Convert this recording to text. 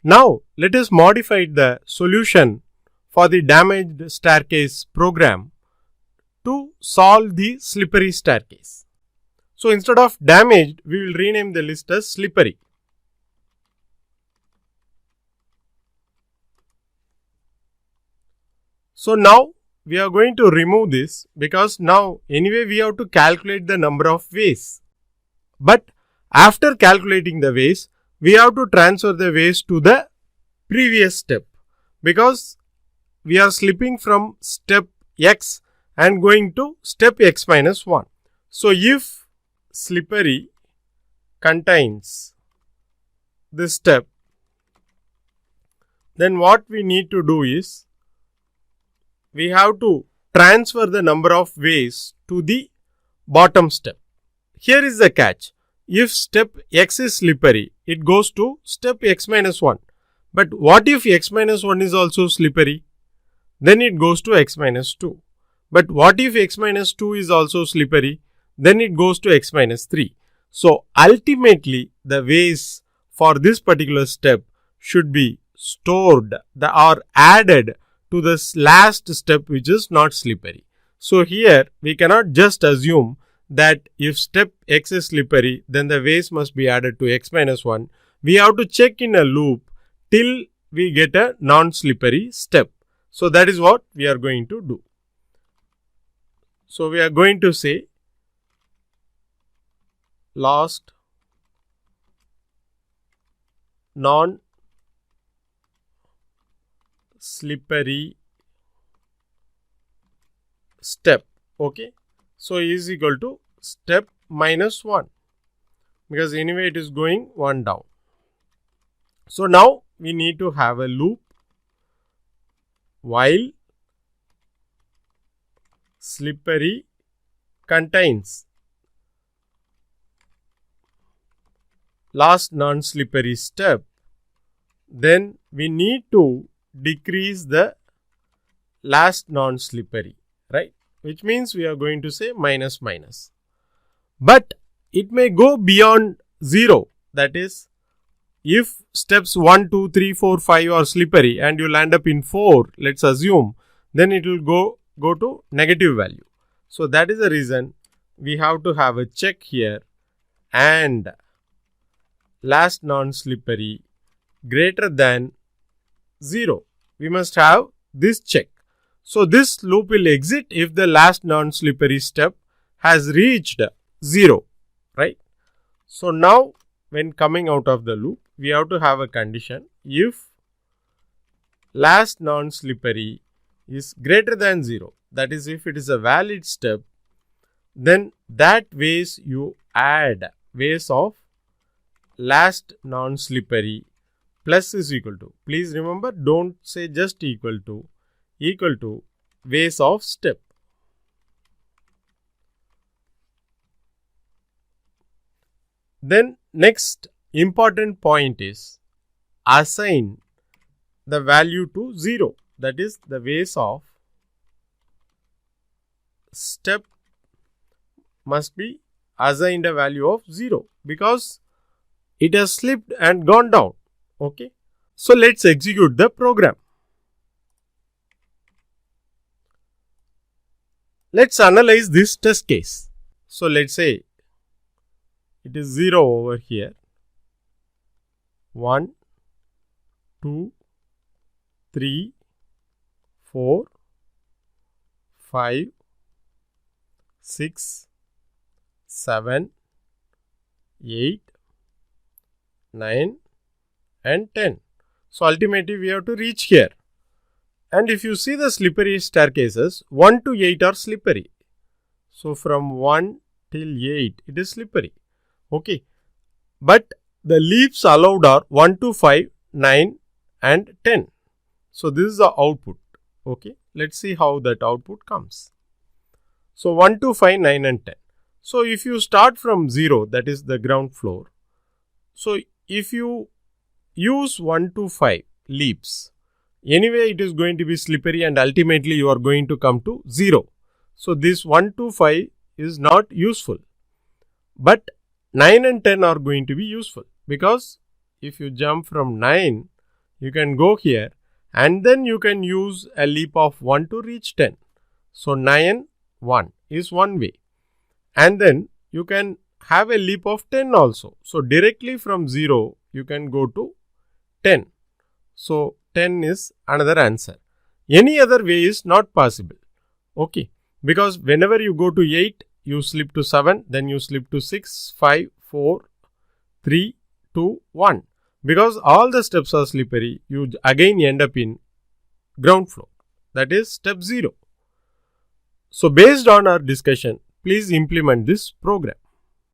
Now let us modify the solution for the damaged staircase program to solve the slippery staircase. So instead of damaged, we will rename the list as slippery. So now we are going to remove this because now anyway we have to calculate the number of ways. But after calculating the ways, we have to transfer the ways to the previous step because we are slipping from step x and going to step x minus 1. So if slippery contains this step, then what we need to do is we have to transfer the number of ways to the bottom step. Here is the catch. If step x is slippery, it goes to step x minus 1. But what if x minus 1 is also slippery? Then it goes to x minus 2. But what if x minus 2 is also slippery? Then it goes to x minus 3. So ultimately the ways for this particular step should be stored or added to this last step which is not slippery. So here we cannot just assume that if step x is slippery, then the ways must be added to x minus 1. We have to check in a loop till we get a non-slippery step. So that is what we are going to do. So we are going to say last non-slippery step. Okay. So is equal to step minus 1 because anyway it is going 1 down. So now we need to have a loop while slippery contains last non-slippery step, then we need to decrease the last non-slippery, right? Which means we are going to say minus minus. But it may go beyond 0. That is, if steps 1, 2, 3, 4, 5 are slippery and you land up in 4, let's assume, then it will go to negative value. So that is the reason we have to have a check here and last non-slippery greater than 0. We must have this check. So this loop will exit if the last non-slippery step has reached 0, right? So now when coming out of the loop, we have to have a condition if last non-slippery is greater than 0. That is, if it is a valid step, then that ways you add ways of last non-slippery plus is equal to. Please remember, don't say just equal to ways of step. Then next important point is assign the value to 0. That is, the ways of step must be assigned a value of 0 because it has slipped and gone down. Okay. So let's execute the program. Let's analyze this test case. So let's say it is 0 over here. 1, 2, 3, 4, 5, 6, 7, 8, 9 and 10. So ultimately we have to reach here. And if you see the slippery staircases, 1 to 8 are slippery. So from 1 till 8 it is slippery. Okay. But the leaps allowed are 1 to 5, 9 and 10. So this is the output. Okay. Let's see how that output comes. So 1 to 5, 9 and 10. So if you start from 0, that is the ground floor. So if you use 1 to 5 leaps, anyway it is going to be slippery and ultimately you are going to come to 0. So this 1 to 5 is not useful. But 9 and 10 are going to be useful because if you jump from 9 you can go here and then you can use a leap of 1 to reach 10. So 9, 1 is one way. And then you can have a leap of 10 also. So directly from 0, you can go to 10. So 10 is another answer. Any other way is not possible. Okay. Because whenever you go to 8, you slip to 7, then you slip to 6, 5, 4, 3, 2, 1. Because all the steps are slippery, you again end up in ground floor. That is step 0. So based on our discussion, please implement this program.